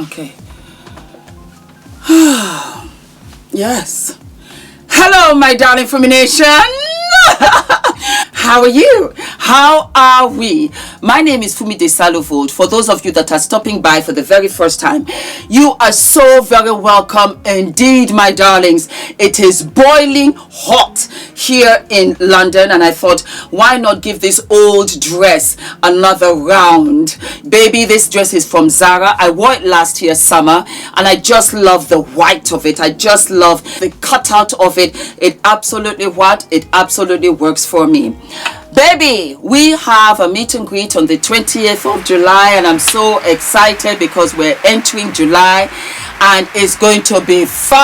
Okay. Yes. Hello, my darling Fumi Nation. How are you? How are we? My name is Fumidesaluvold. For those of you that are stopping by for the very first time, you are so very welcome indeed, my darlings. It is boiling hot here in London, and I thought, why not give this old dress another round? Baby, this dress is from Zara. I wore it last year summer, and I just love the white of it. I just love the cutout of it. It absolutely works for me. Baby, we have a meet and greet on the 20th of July, and I'm so excited because we're entering July and it's going to be fabulous.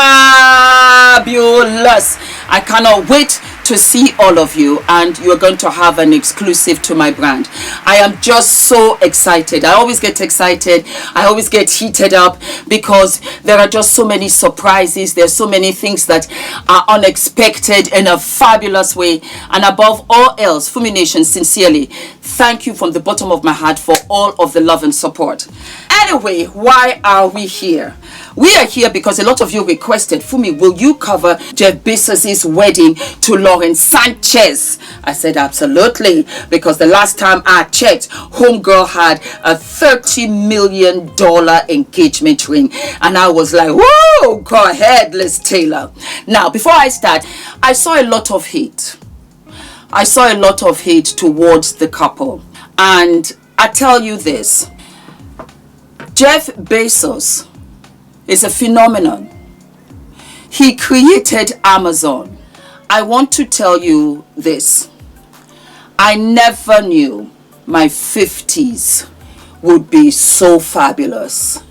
I cannot wait to see all of you, and you're going to have an exclusive to my brand. I am just so excited. I always get excited. I always get heated up because there are just so many surprises. There's so many things that are unexpected in a fabulous way. And above all else, Fumi Nation, sincerely, thank you from the bottom of my heart for all of the love and support. Anyway, why are we here? We are here because a lot of you requested, Fumi, will you cover Jeff Bezos' wedding to Sanchez? I said absolutely, because the last time I checked, homegirl had a $30 million engagement ring, and I was like, whoa, go ahead, Liz Taylor. Now, before I start, I saw a lot of hate. I saw a lot of hate towards the couple, and I tell you this, Jeff Bezos is a phenomenon. He created Amazon. I want to tell you this. I never knew my 50s would be so fabulous.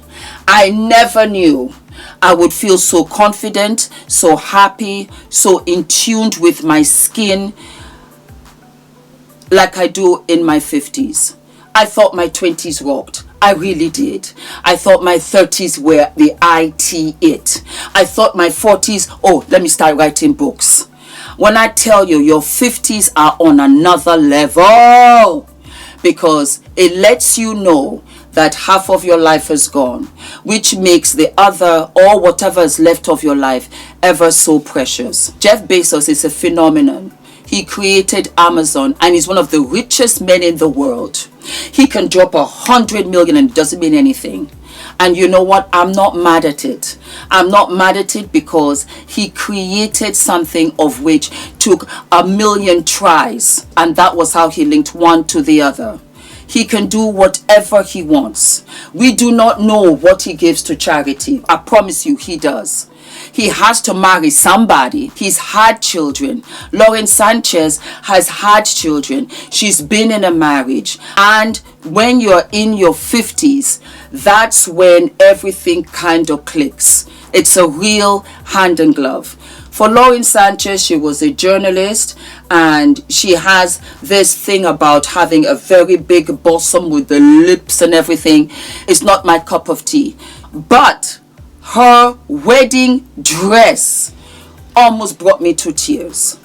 I never knew I would feel so confident, so happy, so in tune with my skin like I do in my 50s. I thought my 20s rocked. I really did. I thought my 30s were the it. I thought my 40s, oh, let me start writing books. When I tell you, your 50s are on another level, because it lets you know that half of your life is gone, which makes the other, or whatever is left of your life, ever so precious. Jeff Bezos is a phenomenon. He created Amazon, and he's one of the richest men in the world. He can drop $100 million and it doesn't mean anything. And you know what? I'm not mad at it. I'm not mad at it because he created something of which took 1 million tries. And that was how he linked one to the other. He can do whatever he wants. We do not know what he gives to charity. I promise you, he does. He has to marry somebody. He's had children. Sanchez has had children. She's been in a marriage. And when you're in your 50s, that's when everything kind of clicks. It's a real hand in glove. For Sanchez, she was a journalist, and she has this thing about having a very big bosom with the lips and everything. It's not my cup of tea. But her wedding dress almost brought me to tears.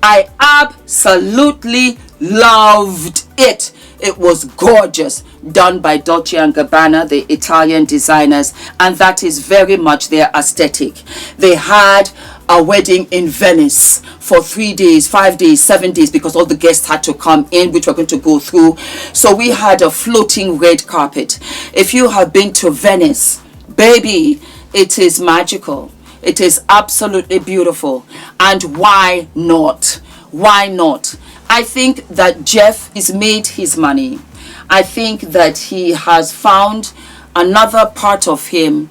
I absolutely loved it. It was gorgeous, done by Dolce & Gabbana, the Italian designers, and that is very much their aesthetic. They had a wedding in Venice for 3 days, 5 days, 7 days, because all the guests had to come in, which we're going to go through. So we had a floating red carpet. If you have been to Venice, baby, it is magical. It is absolutely beautiful. And why not? Why not? I think that Jeff has made his money. I think that he has found another part of him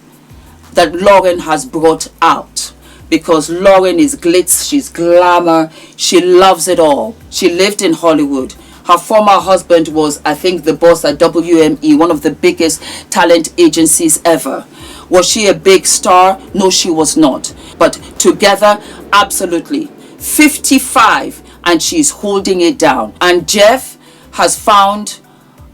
that Lauren has brought out. Because Lauren is glitz, she's glamour, she loves it all. She lived in Hollywood. Her former husband was, I think, the boss at WME, one of the biggest talent agencies ever. Was she a big star? No, she was not. But together, absolutely. 55, and she's holding it down. And Jeff has found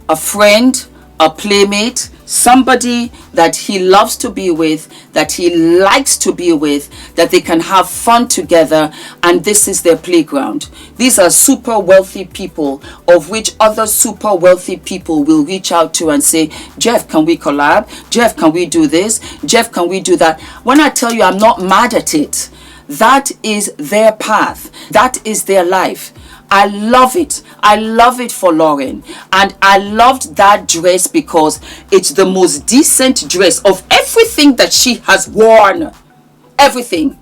a friend, a playmate, somebody that he loves to be with, that he likes to be with, that they can have fun together, and this is their playground. These are super wealthy people, of which other super wealthy people will reach out to and say, Jeff, can we collab? Jeff, can we do this? Jeff, can we do that? When I tell you I'm not mad at it, that is their path. That is their life. I love it. I love it for Lauren. And I loved that dress because it's the most decent dress of everything that she has worn. Everything.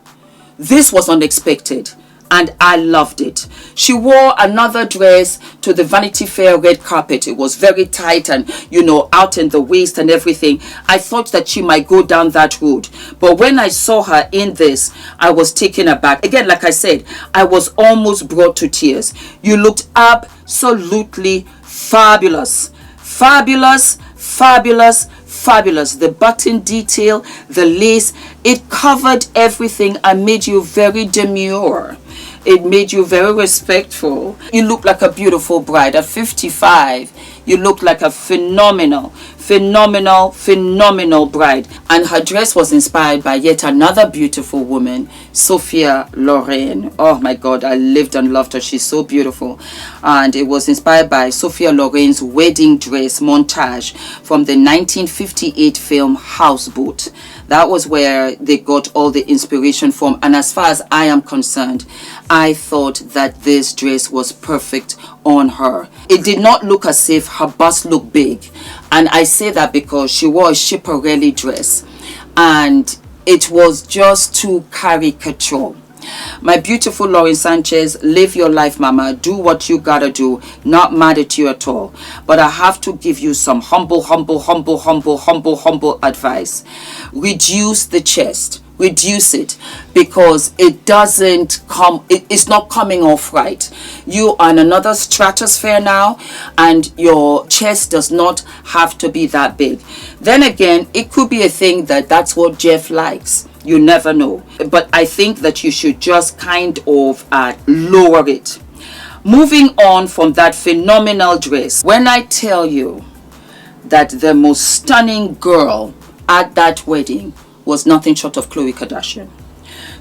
This was unexpected. And I loved it. She wore another dress to the Vanity Fair red carpet. It was very tight and, you know, out in the waist and everything. I thought that she might go down that road. But when I saw her in this, I was taken aback. Again, like I said, I was almost brought to tears. You looked absolutely fabulous. Fabulous, fabulous, fabulous. The button detail, the lace, it covered everything and made you very demure. It made you very respectful. You look like a beautiful bride. At 55, you look like a phenomenal bride. And her dress was inspired by yet another beautiful woman, Sophia Loren. Oh my God, I lived and loved her. She's so beautiful. And it was inspired by Sophia Loren's wedding dress montage from the 1958 film Houseboat. That was where they got all the inspiration from. And as far as I am concerned, I thought that this dress was perfect on her. It did not look as if her bust looked big. And I say that because she wore a Schiaparelli dress. And it was just too caricature. My beautiful Lauren Sanchez, live your life, mama. Do what you gotta do. Not mad at you at all. But I have to give you some humble advice. Reduce the chest. Reduce it, because it doesn't come, it's not coming off right. You are in another stratosphere now, and your chest does not have to be that big. Then again, it could be a thing that's what Jeff likes. You never know. But I think that you should just kind of lower it. Moving on from that phenomenal dress, when I tell you that the most stunning girl at that wedding was nothing short of Khloe Kardashian.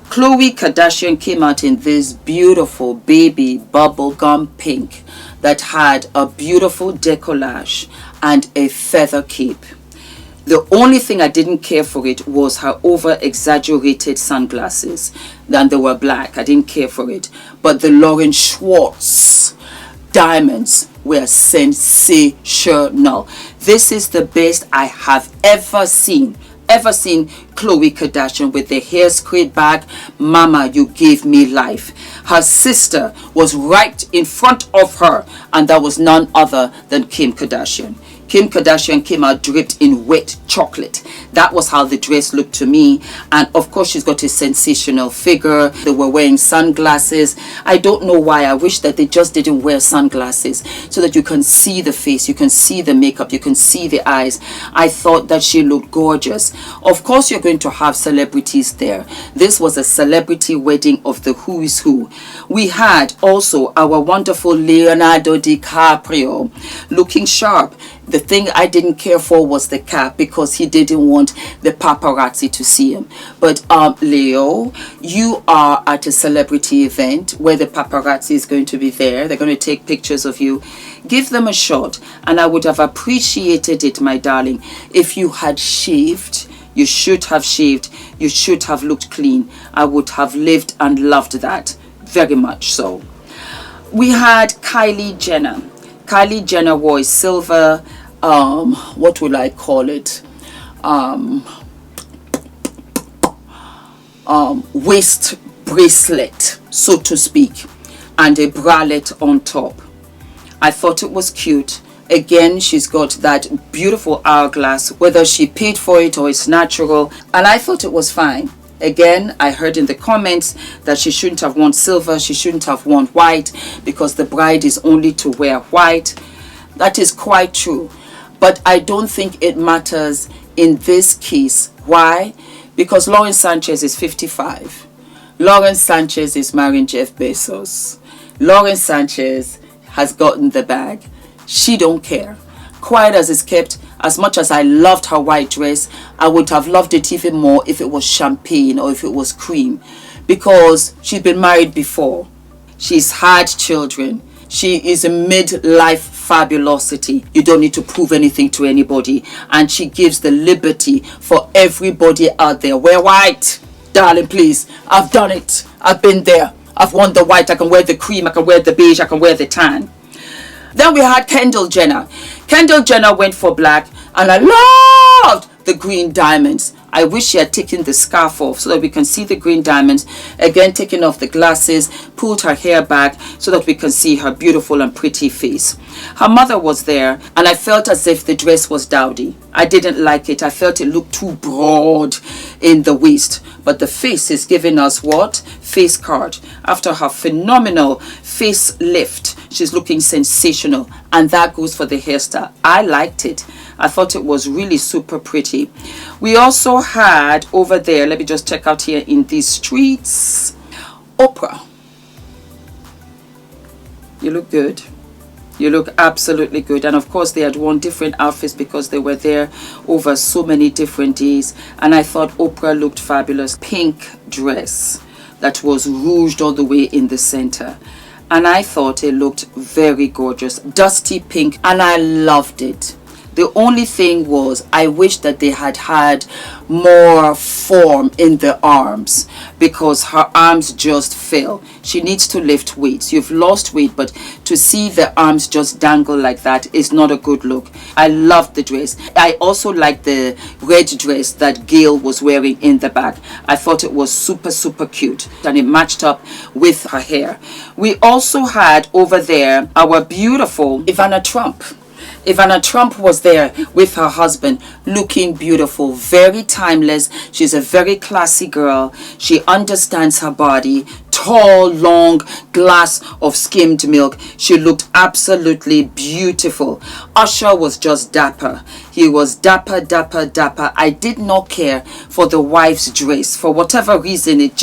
Khloe Kardashian came out in this beautiful baby bubblegum pink that had a beautiful decollage and a feather cape. The only thing I didn't care for it was her over-exaggerated sunglasses. And they were black. I didn't care for it. But the Lauren Schwartz diamonds were sensational. This is the best I have ever seen Khloe Kardashian with the hairspray bag. Mama, you gave me life. Her sister was right in front of her, and that was none other than Kim Kardashian. Kim Kardashian came out dripped in wet chocolate. That was how the dress looked to me. And of course, she's got a sensational figure. They were wearing sunglasses. I don't know why. I wish that they just didn't wear sunglasses so that you can see the face, you can see the makeup, you can see the eyes. I thought that she looked gorgeous. Of course, you're going to have celebrities there. This was a celebrity wedding of the who is who. We had also our wonderful Leonardo DiCaprio looking sharp. The thing I didn't care for was the cap, because he didn't want the paparazzi to see him. But Leo, you are at a celebrity event where the paparazzi is going to be there. They're going to take pictures of you. Give them a shot. And I would have appreciated it, my darling, if you had shaved. You should have shaved. You should have looked clean. I would have lived and loved that. Very much so. We had Kylie Jenner. Kylie Jenner wore a silver, what will I call it? Waist bracelet, so to speak, and a bralette on top. I thought it was cute. Again, she's got that beautiful hourglass, whether she paid for it or it's natural, and I thought it was fine. Again, I heard in the comments that she shouldn't have worn silver, she shouldn't have worn white, because the bride is only to wear white. That is quite true. But I don't think it matters in this case. Why? Because Lauren Sanchez is 55. Lauren Sanchez is marrying Jeff Bezos. Lauren Sanchez has gotten the bag. She don't care. Quiet as it's kept, As much as I loved her white dress, I would have loved it even more if it was champagne or if it was cream, because she's been married before. She's had children. She is a midlife fabulosity. You don't need to prove anything to anybody. And she gives the liberty for everybody out there. Wear white. Darling, please. I've done it. I've been there. I've worn the white. I can wear the cream. I can wear the beige. I can wear the tan. Then we had Kendall Jenner. Kendall Jenner went for black. And I loved the green diamonds. I wish she had taken the scarf off so that we can see the green diamonds. Again, taking off the glasses, pulled her hair back so that we can see her beautiful and pretty face. Her mother was there, and I felt as if the dress was dowdy. I didn't like it. I felt it looked too broad in the waist. But the face is giving us what? Face card. After her phenomenal face lift, she's looking sensational. And that goes for the hairstyle. I liked it. I thought it was really super pretty. We also had over there, let me just check out here in these streets, Oprah. You look good. You look absolutely good. And of course they had worn different outfits because they were there over so many different days. And I thought Oprah looked fabulous. Pink dress that was rouged all the way in the center. And I thought it looked very gorgeous. Dusty pink, and I loved it. The only thing was, I wish that they had had more form in the arms, because her arms just fell. She needs to lift weights. You've lost weight, but to see the arms just dangle like that is not a good look. I loved the dress. I also liked the red dress that Gail was wearing in the back. I thought it was super, super cute, and it matched up with her hair. We also had over there our beautiful Ivana Trump. Ivana Trump was there with her husband, looking beautiful, very timeless. She's a very classy girl. She understands her body. Tall, long glass of skimmed milk. She looked absolutely beautiful. Usher was just dapper. He was dapper, dapper, dapper. I did not care for the wife's dress. For whatever reason, it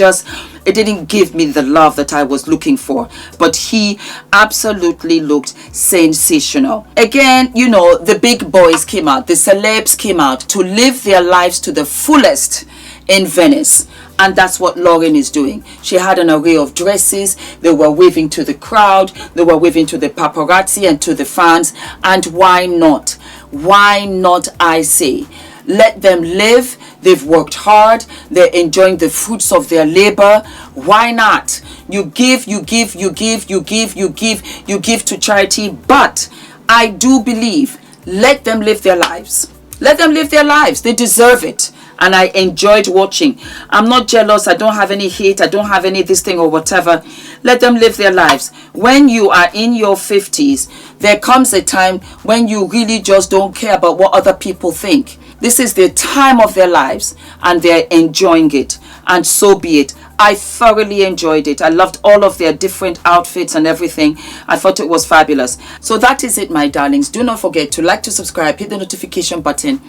didn't give me the love that I was looking for. But he absolutely looked sensational. Again, you know, the big boys came out. The celebs came out to live their lives to the fullest in Venice. And that's what Lauren is doing. She had an array of dresses. They were waving to the crowd. They were waving to the paparazzi and to the fans. And why not? Why not, I say? Let them live. They've worked hard. They're enjoying the fruits of their labor. Why not? You give, you give, you give, you give, you give, you give to charity. But I do believe, let them live their lives. Let them live their lives. They deserve it. And I enjoyed watching. I'm not jealous. I don't have any hate. I don't have any this thing or whatever. Let them live their lives. When you are in your 50s, there comes a time when you really just don't care about what other people think. This is the time of their lives and they're enjoying it. And so be it. I thoroughly enjoyed it. I loved all of their different outfits and everything. I thought it was fabulous. So that is it, my darlings. Do not forget to like, to subscribe, hit the notification button,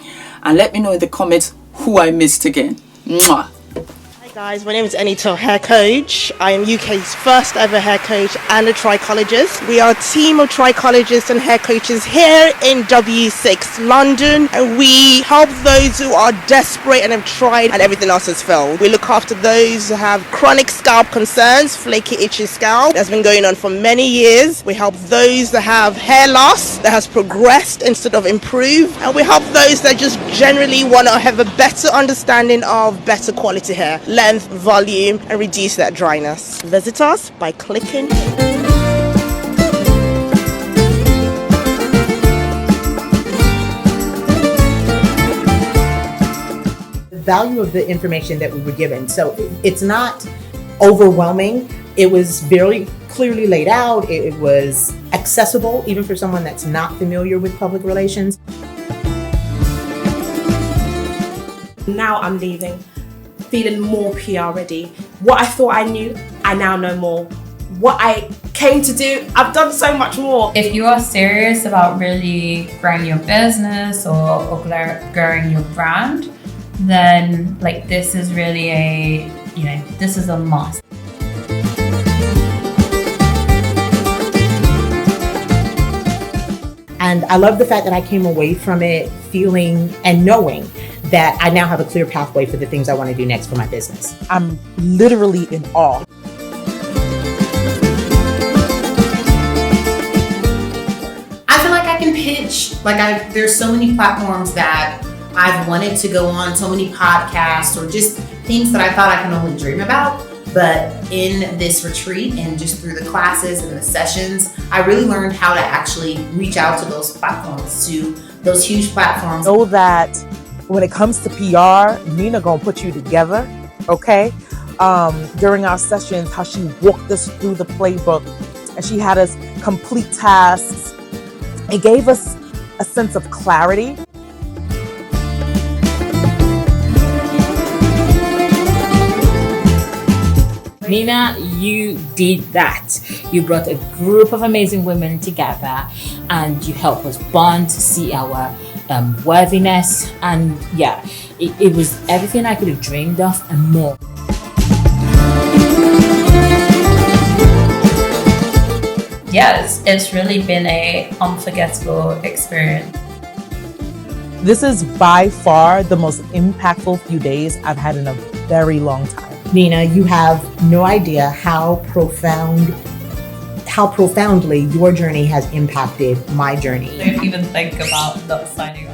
and let me know in the comments who I missed again. Mwah. Hi guys, my name is ENITAN, hair coach. I am UK's first ever hair coach and a trichologist. We are a team of trichologists and hair coaches here in W6 London, and we help those who are desperate and have tried and everything else has failed. We look after those who have chronic scalp concerns, flaky, itchy scalp that's been going on for many years. We help those that have hair loss that has progressed instead of improved, and we help those that just generally want to have a better understanding of better quality hair, length, volume, and reduce that dryness. Visit us by clicking here. The value of the information that we were given. So it's not overwhelming. It was very clearly laid out. It was accessible even for someone that's not familiar with public relations. Now I'm leaving, feeling more PR ready. What I thought I knew, I now know more. What I came to do, I've done so much more. If you are serious about really growing your business or growing your brand, then like this is really this is a must. And And I love the fact that I came away from it feeling and knowing that I now have a clear pathway for the things I want to do next for my business. I'm literally in awe. I feel like I can pitch. There's so many platforms that I've wanted to go on, so many podcasts or just things that I thought I can only dream about. But in this retreat and just through the classes and the sessions, I really learned how to actually reach out to those platforms, to those huge platforms. Know that when it comes to PR, Nina gonna put you together, okay? During our sessions, how she walked us through the playbook and she had us complete tasks. It gave us a sense of clarity. Nina, you did that. You brought a group of amazing women together and you helped us bond, see our worthiness. And yeah, it was everything I could have dreamed of and more. Yes, it's really been a unforgettable experience. This is by far the most impactful few days I've had in a very long time. Nina, you have no idea how profoundly your journey has impacted my journey. Don't even think about not signing